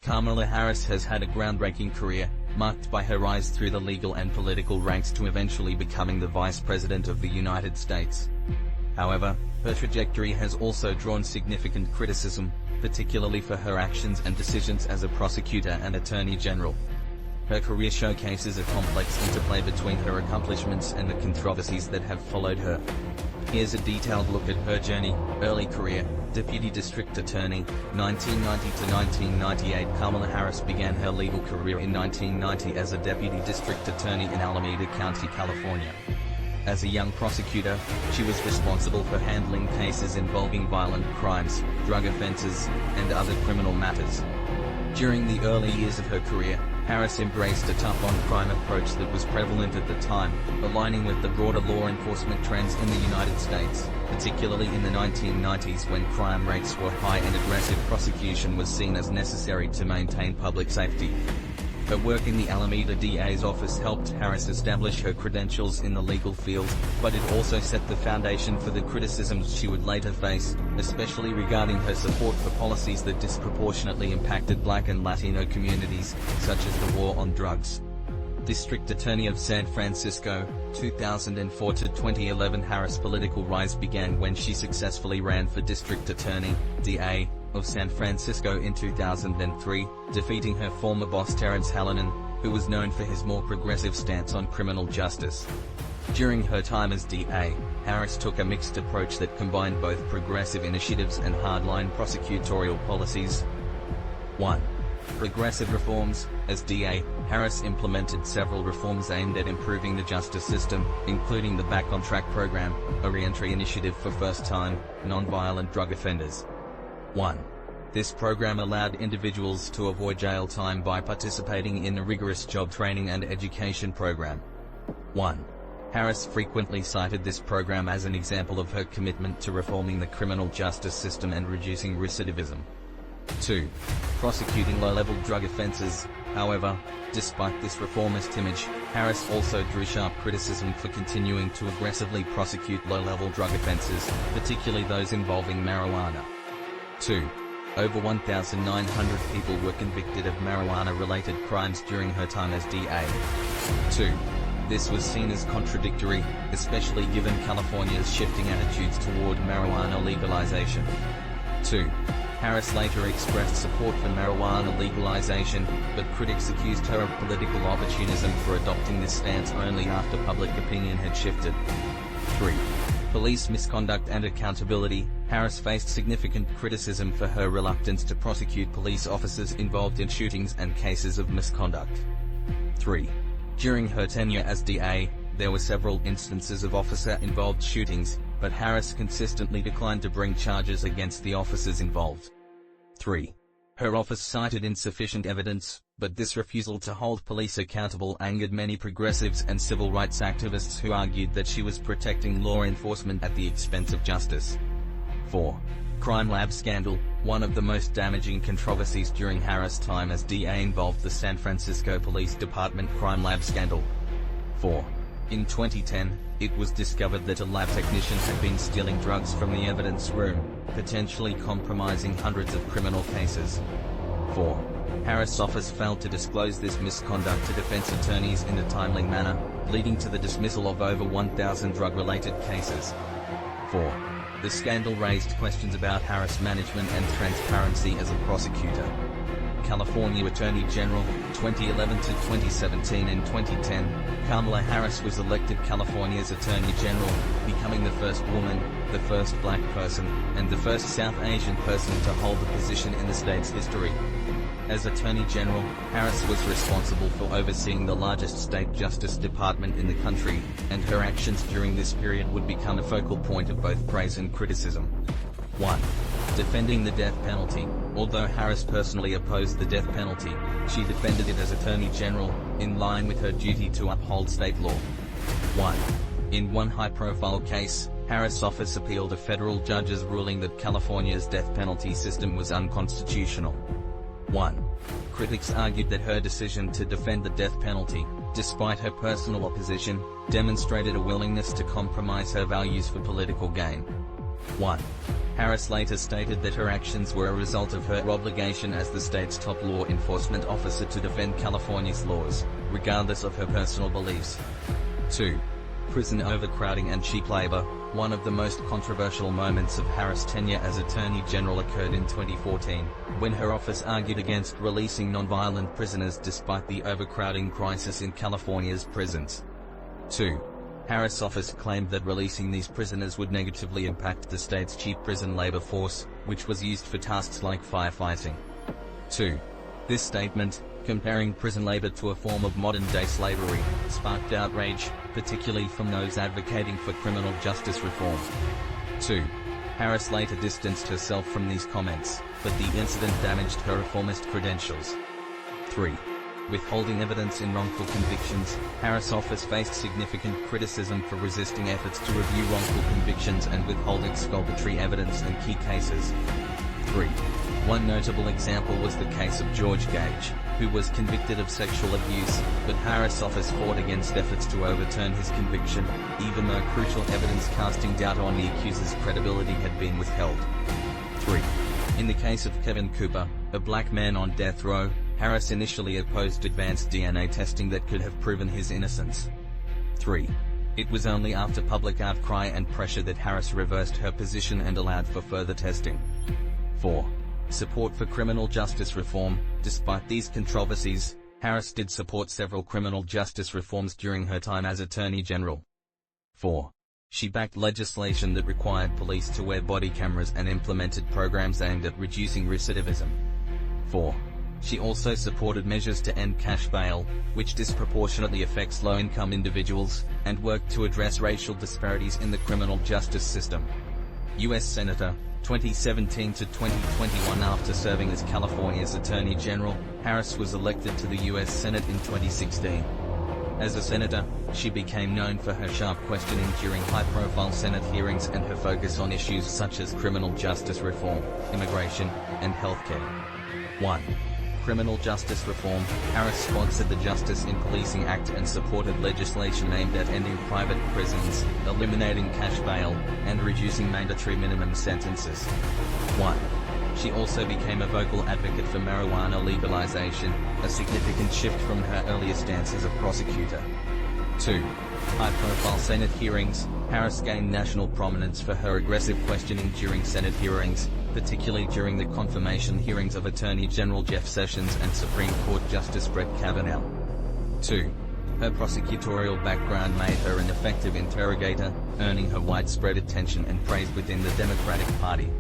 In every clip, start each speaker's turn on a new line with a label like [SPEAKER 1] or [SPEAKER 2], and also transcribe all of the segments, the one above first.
[SPEAKER 1] Kamala Harris has had a groundbreaking career, marked by her rise through the legal and political ranks to eventually becoming the Vice President of the United States. However, her trajectory has also drawn significant criticism, particularly for her actions and decisions as a prosecutor and attorney general. Her career showcases a complex interplay between her accomplishments and the controversies that have followed her. Here's a detailed look at her journey. Early career: Deputy District Attorney, 1990 to 1998. Kamala Harris began her legal career in 1990 as a Deputy District Attorney in Alameda County, California. As a young prosecutor, she was responsible for handling cases involving violent crimes, drug offenses, and other criminal matters. During the early years of her career, Harris embraced a tough-on-crime approach that was prevalent at the time, aligning with the broader law enforcement trends in the United States, particularly in the 1990s when crime rates were high and aggressive prosecution was seen as necessary to maintain public safety. Her work in the Alameda DA's office helped Harris establish her credentials in the legal field, but it also set the foundation for the criticisms she would later face, especially regarding her support for policies that disproportionately impacted Black and Latino communities, such as the war on drugs. District Attorney of San Francisco, 2004 to 2011. Harris' political rise began when she successfully ran for District Attorney, DA, of San Francisco in 2003, defeating her former boss Terrence Hallinan, who was known for his more progressive stance on criminal justice. During her time as DA, Harris took a mixed approach that combined both progressive initiatives and hardline prosecutorial policies. 1. Progressive reforms. As DA, Harris implemented several reforms aimed at improving the justice system, including the Back on Track program, a re-entry initiative for first-time, non-violent drug offenders. 1. This program allowed individuals to avoid jail time by participating in a rigorous job training and education program. 1. Harris frequently cited this program as an example of her commitment to reforming the criminal justice system and reducing recidivism. 2. Prosecuting low-level drug offenses. However, despite this reformist image, Harris also drew sharp criticism for continuing to aggressively prosecute low-level drug offenses, particularly those involving marijuana. 2. Over 1,900 people were convicted of marijuana-related crimes during her time as DA. 2. This was seen as contradictory, especially given California's shifting attitudes toward marijuana legalization. 2. Harris later expressed support for marijuana legalization, but critics accused her of political opportunism for adopting this stance only after public opinion had shifted. 3. Police misconduct and accountability. Harris faced significant criticism for her reluctance to prosecute police officers involved in shootings and cases of misconduct. 3. During her tenure as DA, there were several instances of officer-involved shootings, but Harris consistently declined to bring charges against the officers involved. 3. Her office cited insufficient evidence, but this refusal to hold police accountable angered many progressives and civil rights activists who argued that she was protecting law enforcement at the expense of justice. 4. Crime lab scandal. One of the most damaging controversies during Harris' time as DA involved the San Francisco Police Department crime lab scandal. 4. In 2010, it was discovered that a lab technician had been stealing drugs from the evidence room, potentially compromising hundreds of criminal cases. 4. Harris' office failed to disclose this misconduct to defense attorneys in a timely manner, leading to the dismissal of over 1,000 drug-related cases. 4. The scandal raised questions about Harris' management and transparency as a prosecutor. California Attorney General, 2011 to 2017. In 2010, Kamala Harris was elected California's Attorney General, becoming the first woman, the first Black person, and the first South Asian person to hold the position in the state's history. As Attorney General, Harris was responsible for overseeing the largest state justice department in the country, and her actions during this period would become a focal point of both praise and criticism. 1. Defending the death penalty. Although Harris personally opposed the death penalty, she defended it as Attorney General, in line with her duty to uphold state law. 1. In one high-profile case, Harris' office appealed a federal judge's ruling that California's death penalty system was unconstitutional. 1. Critics argued that her decision to defend the death penalty, despite her personal opposition, demonstrated a willingness to compromise her values for political gain. 1. Harris later stated that her actions were a result of her obligation as the state's top law enforcement officer to defend California's laws, regardless of her personal beliefs. 2. Prison overcrowding and cheap labor. One of the most controversial moments of Harris' tenure as Attorney General occurred in 2014, when her office argued against releasing nonviolent prisoners despite the overcrowding crisis in California's prisons. 2. Harris' office claimed that releasing these prisoners would negatively impact the state's cheap prison labor force, which was used for tasks like firefighting. 2. This statement, comparing prison labor to a form of modern-day slavery, sparked outrage, particularly from those advocating for criminal justice reform. 2. Harris later distanced herself from these comments, but the incident damaged her reformist credentials. 3. Withholding evidence in wrongful convictions. Harris' office faced significant criticism for resisting efforts to review wrongful convictions and withholding exculpatory evidence in key cases. 3. One notable example was the case of George Gage, who was convicted of sexual abuse, but Harris' office fought against efforts to overturn his conviction, even though crucial evidence casting doubt on the accuser's credibility had been withheld. 3. In the case of Kevin Cooper, a black man on death row, Harris initially opposed advanced DNA testing that could have proven his innocence. 3. It was only after public outcry and pressure that Harris reversed her position and allowed for further testing. 4. Support for criminal justice reform. Despite these controversies, Harris did support several criminal justice reforms during her time as Attorney General. 4. She backed legislation that required police to wear body cameras and implemented programs aimed at reducing recidivism. 4. She also supported measures to end cash bail, which disproportionately affects low-income individuals, and worked to address racial disparities in the criminal justice system. U.S. Senator, 2017 to 2021. After serving as California's Attorney General, Harris was elected to the U.S. Senate in 2016. As a senator, she became known for her sharp questioning during high-profile Senate hearings and her focus on issues such as criminal justice reform, immigration, and healthcare. 1. Criminal justice reform. Harris sponsored the Justice in Policing Act and supported legislation aimed at ending private prisons, eliminating cash bail, and reducing mandatory minimum sentences. 1. She also became a vocal advocate for marijuana legalization, a significant shift from her earlier stance as a prosecutor. 2. High-profile Senate hearings. Harris gained national prominence for her aggressive questioning during Senate hearings, particularly during the confirmation hearings of Attorney General Jeff Sessions and Supreme Court Justice Brett Kavanaugh. 2. Her prosecutorial background made her an effective interrogator, earning her widespread attention and praise within the Democratic Party.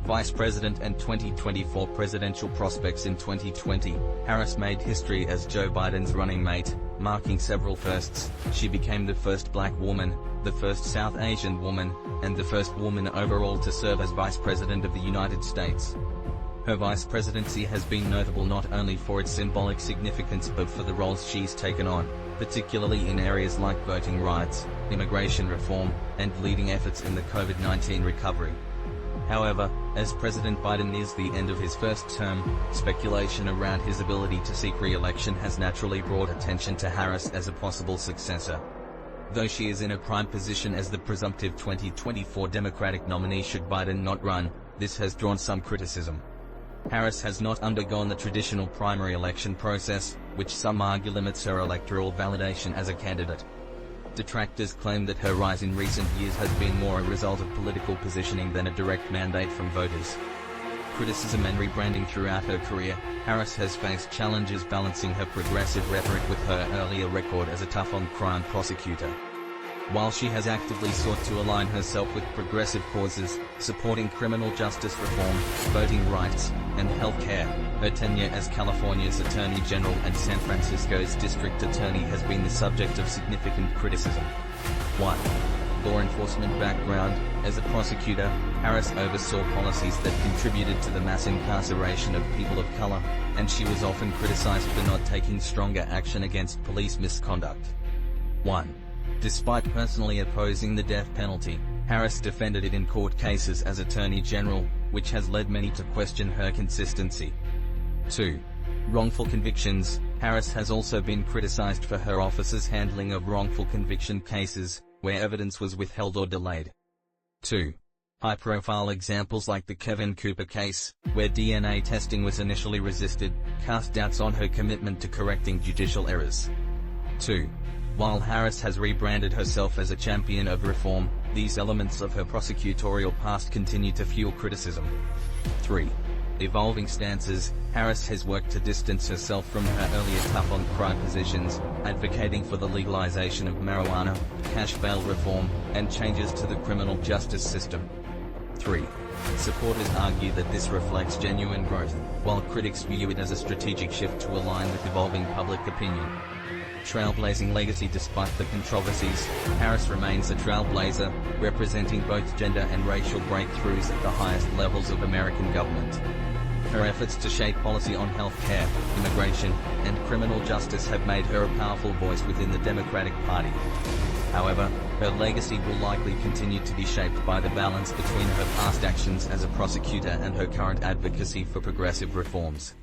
[SPEAKER 1] Vice President and 2024 presidential prospects. In 2020, Harris made history as Joe Biden's running mate, marking several firsts. She became the first black woman, the first South Asian woman, and the first woman overall to serve as Vice President of the United States. Her vice presidency has been notable not only for its symbolic significance but for the roles she's taken on, particularly in areas like voting rights, immigration reform, and leading efforts in the COVID-19 recovery. However, as President Biden nears the end of his first term, speculation around his ability to seek re-election has naturally brought attention to Harris as a possible successor. Though she is in a prime position as the presumptive 2024 Democratic nominee should Biden not run, this has drawn some criticism. Harris has not undergone the traditional primary election process, which some argue limits her electoral validation as a candidate. Detractors claim that her rise in recent years has been more a result of political positioning than a direct mandate from voters. Criticism and rebranding. Throughout her career, Harris has faced challenges balancing her progressive rhetoric with her earlier record as a tough-on-crime prosecutor. While she has actively sought to align herself with progressive causes, supporting criminal justice reform, voting rights, and health care, her tenure as California's Attorney General and San Francisco's District Attorney has been the subject of significant criticism. 1. Law enforcement background. As a prosecutor, Harris oversaw policies that contributed to the mass incarceration of people of color, and she was often criticized for not taking stronger action against police misconduct. 1. Despite personally opposing the death penalty, Harris defended it in court cases as Attorney General, which has led many to question her consistency. 2. Wrongful convictions. Harris has also been criticized for her office's handling of wrongful conviction cases, where evidence was withheld or delayed. 2. High-profile examples like the Kevin Cooper case, where DNA testing was initially resisted, cast doubts on her commitment to correcting judicial errors. 2. While Harris has rebranded herself as a champion of reform, these elements of her prosecutorial past continue to fuel criticism. 3. Evolving stances. Harris has worked to distance herself from her earlier tough-on-crime positions, advocating for the legalization of marijuana, cash bail reform, and changes to the criminal justice system. 3. Supporters argue that this reflects genuine growth, while critics view it as a strategic shift to align with evolving public opinion. Trailblazing legacy. Despite the controversies, Harris remains a trailblazer, representing both gender and racial breakthroughs at the highest levels of American government. Her efforts to shape policy on health care, immigration, and criminal justice have made her a powerful voice within the Democratic Party. However, her legacy will likely continue to be shaped by the balance between her past actions as a prosecutor and her current advocacy for progressive reforms.